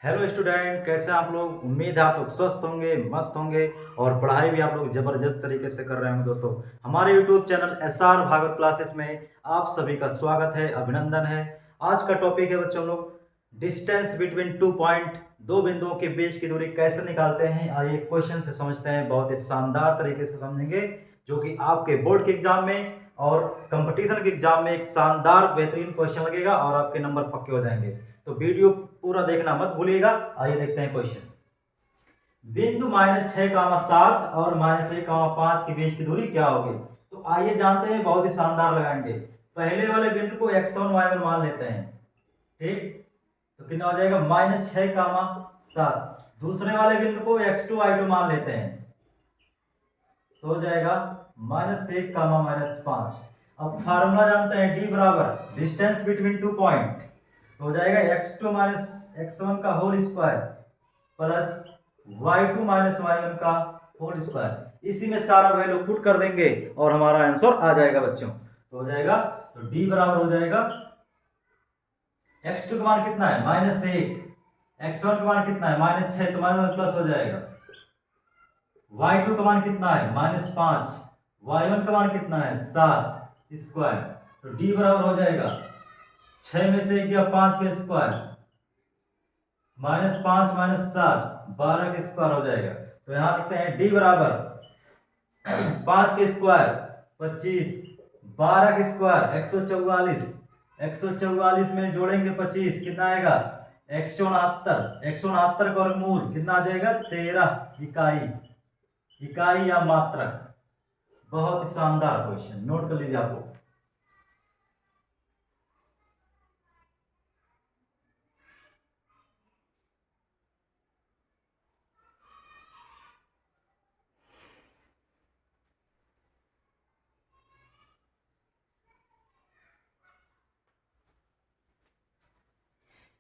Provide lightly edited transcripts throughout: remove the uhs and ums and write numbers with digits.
Hello student, कैसे हैं आप लोग। उम्मीद है आप लोग स्वस्थ होंगे, मस्त होंगे और पढ़ाई भी आप लोग ज़बरदस्त तरीके से कर रहे होंगे। दोस्तों, हमारे YouTube channel SR Bhagwat classes में आप सभी का स्वागत है, अभिनंदन है। आज का टॉपिक है बच्चों लोग, डिस्टेंस बिटवीन 2 पॉइंट, दो बिंदुओं के बीच की दूरी कैसे निकालते हैं। आइए क्वेश्चन से समझते हैं, बहुत ही शानदार तरीके से समझेंगे, जो कि आपके बोर्ड के एग्जाम में और कंपटीशन के एग्जाम में एक शानदार बेहतरीन क्वेश्चन लगेगा और आपके नंबर पक्के हो जाएंगे। तो वीडियो पूरा देखना मत भूलिएगा। आइए देखते हैं क्वेश्चन। बिंदु -6, 7 और -1, 5 के बीच की दूरी क्या होगी। तो आइए जानते हैं, बहुत ही शानदार लगाएंगे। पहले वाले बिंदु को x1 y1 मान लेते हैं, ठीक। तो कितना हो जाएगा -6, 7। दूसरे वाले बिंदु को x2 y2 मान लेते हैं, तो हो जाएगा -1, -5। अब फार्मूला जानते हैं, d बराबर डिस्टेंस बिटवीन 2 पॉइंट, तो हो जाएगा x2 -x1 का whole square plus y2 -y1 का होल स्क्वायर। इसी में सारा वैल्यू पुट कर देंगे और हमारा आंसर आ जाएगा बच्चों। तो हो जाएगा, तो d बराबर हो जाएगा, x2 का मान कितना है -1, x1 का मान कितना है -6, तो माइनस प्लस हो जाएगा। y2 का मान कितना है -5, y1 का मान कितना है 7 स्क्वायर। तो d बराबर हो जाएगा 6 में से गया 5 का स्क्वायर, -5 -7 12 का स्क्वायर हो जाएगा। तो यहां लिखते हैं d बराबर 5 का स्क्वायर 25, 12 का स्क्वायर 144, 144 में जोड़ेंगे 25 कितना आएगा 169, 169 का वर्गमूल कितना आ जाएगा 13 इकाई, इकाई या मात्रक। बहुत ही शानदार क्वेश्चन, नोट कर लीजिए आप लोग।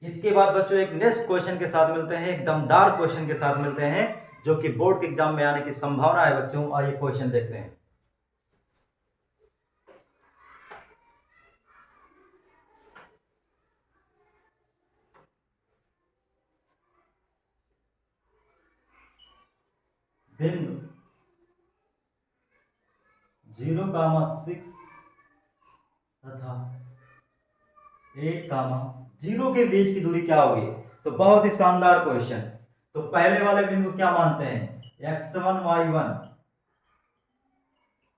इसके बाद बच्चों एक नेक्स्ट क्वेश्चन के साथ मिलते हैं, एक दमदार क्वेश्चन के साथ मिलते हैं, जो कि बोर्ड के एग्जाम में आने की संभावना है बच्चों। आइए क्वेश्चन देखते हैं। बिंदु 0,6 तथा 8,0 के बीच की दूरी क्या होगी। तो बहुत ही शानदार क्वेश्चन। तो पहले वाले बिंदु क्या मानते हैं x1 y1,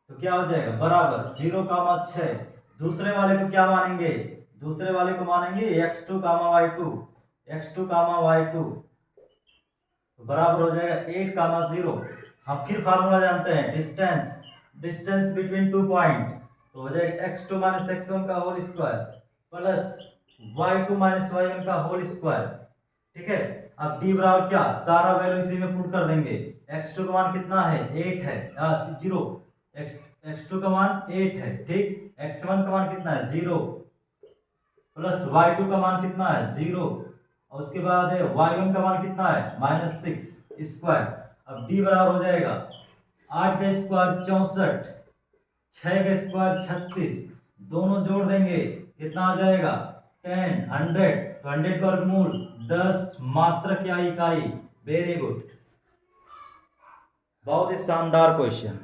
तो क्या हो जाएगा बराबर 0,6। दूसरे वाले को क्या मानेंगे, दूसरे वाले को मानेंगे x2, y2, x2, y2, तो बराबर हो जाएगा 8,0। हम फिर फार्मूला जानते हैं, डिस्टेंस, डिस्टेंस बिटवीन 2 पॉइंट, तो हो जाएगा x2 -x1 का whole square plus y2 -y1 का होल स्क्वायर, ठीक है। अब d बराबर क्या, सारा वैल्यू इसी में पुट कर देंगे। x2 का मान कितना है 8 है, 0, x2 का मान 8 है, ठीक। x1 का मान कितना है 0 प्लस y2 का मान कितना है 0, और उसके बाद है y1 का मान कितना है -6 स्क्वायर। अब d बराबर हो जाएगा 8 का स्क्वायर 64, 6 का स्क्वायर 36, दोनों जोड़ देंगे कितना आ जाएगा 10, 100, तो 100 का वर्गमूल 10 मात्रक या इकाई। वेरी गुड, बहुत ही शानदार क्वेश्चन।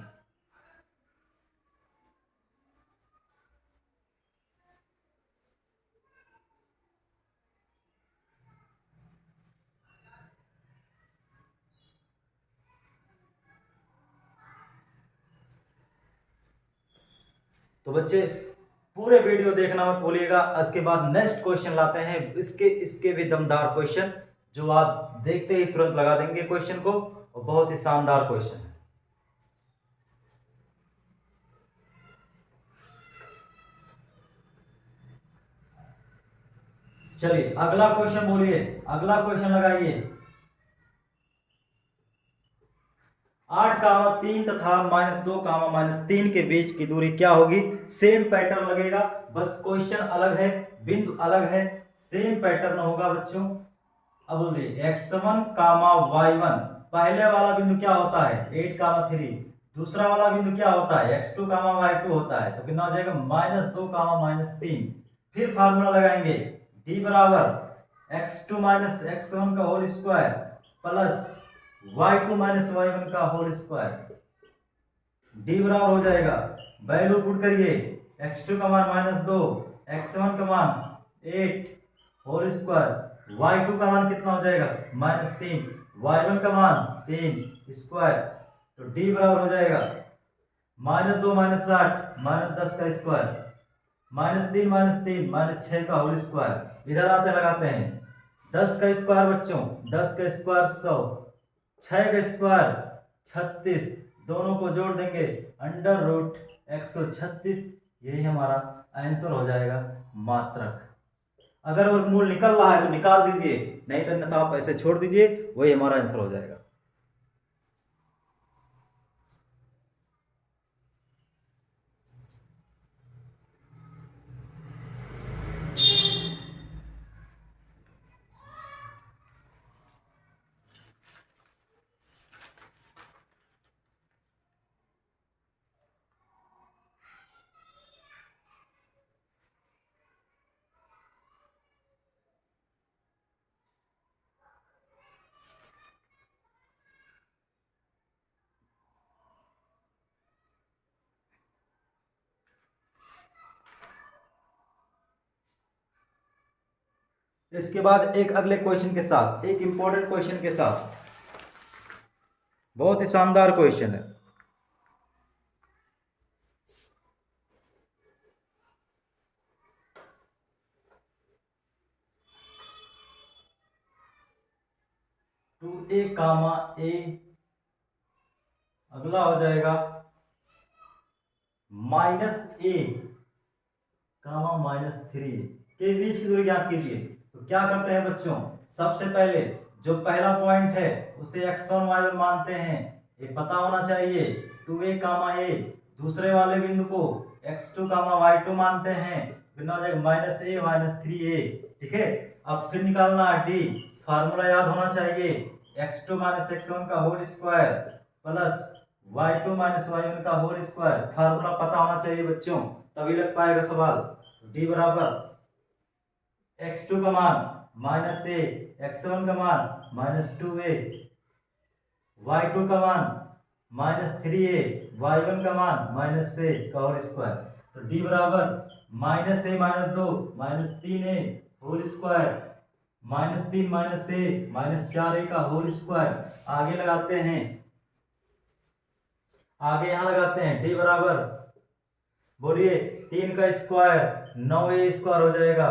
तो बच्चे पूरे वीडियो देखना मत भूलिएगा। इसके बाद नेक्स्ट क्वेश्चन लाते हैं, इसके इसके भी दमदार क्वेश्चन, जो आप देखते ही तुरंत लगा देंगे क्वेश्चन को, और बहुत ही शानदार क्वेश्चन है। चलिए अगला क्वेश्चन बोलिए, अगला क्वेश्चन लगाइए। 8,3 तथा -2, -3 के बीच की दूरी क्या होगी। सेम पैटर्न लगेगा, बस क्वेश्चन अलग है, बिंदु अलग है, सेम पैटर्न होगा बच्चों। अब बोलिए x1, y1, पहले वाला बिंदु क्या होता है 8,3, दूसरा वाला बिंदु क्या होता है x2, y2 होता है। तो कितना हो जाएगा -2, -3। फिर फार्मूला लगाएंगे d बराबर x2 माइनस x1 का whole square plus y2 minus y1 का होल स्क्वायर। डी बराबर हो जाएगा, वैल्यू पुट करिए, x2 का मान -2, x1 का मान 8 होल स्क्वायर, y2 का मान कितना हो जाएगा -3, y1 का मान 3 स्क्वायर। तो डी बराबर हो जाएगा -2 -8 -10 का स्क्वायर, -3 -3 -6 का होल स्क्वायर। इधर आते लगाते हैं, 10 का स्क्वायर बच्चों 10 का स्क्वायर 100, 6 का स्क्वायर 36, दोनों को जोड़ देंगे √136। यही हमारा आंसर हो जाएगा मात्रक। अगर वर्गमूल निकल रहा है तो निकाल दीजिए, नहीं तो अन्यथा आप ऐसे छोड़ दीजिए, वही हमारा आंसर हो जाएगा। इसके बाद एक अगले क्वेश्चन के साथ, एक इंपॉर्टेंट क्वेश्चन के साथ, बहुत ही शानदार क्वेश्चन है। टू ए कामा ए, अगला हो जाएगा -a कामा -3 के बीच की दूरी ज्ञात कीजिए। तो क्या करते हैं बच्चों, सबसे पहले जो पहला पॉइंट है उसे x1 y1 मानते हैं, ये पता होना चाहिए। 2a कामा a, दूसरे वाले बिंदु को x2 कामा y2 मानते हैं, बिना हो जाएगा -a -3a। ठीक है, अब फिर निकालना है d, फार्मूला याद होना चाहिए, x2 x1 का whole square plus y2 y1 का होल स्क्वायर। फार्मूला पता होना चाहिए बच्चों, तभी लग पाएगा सवाल। d बराबर x2 का मान -a, x1 का मान -2a, y2 का मान -3a, y1 का मान -a का होल स्क्वायर। तो d बराबर -a -2 -3a whole square, -3 -a -4a का होल स्क्वायर। आगे लगाते हैं, आगे यहां लगाते हैं, d बराबर बोलिए 3 का स्क्वायर 9a स्क्वायर हो जाएगा,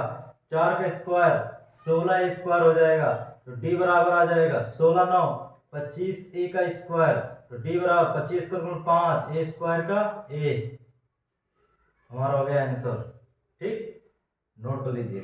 4 का स्क्वायर 16a स्क्वायर हो जाएगा। तो d बराबर आ जाएगा 16 9 25a का स्क्वायर। तो d बराबर 25 का गुण 5 a स्क्वायर का a, हमारा हो गया आंसर। ठीक, नोट कर लीजिए।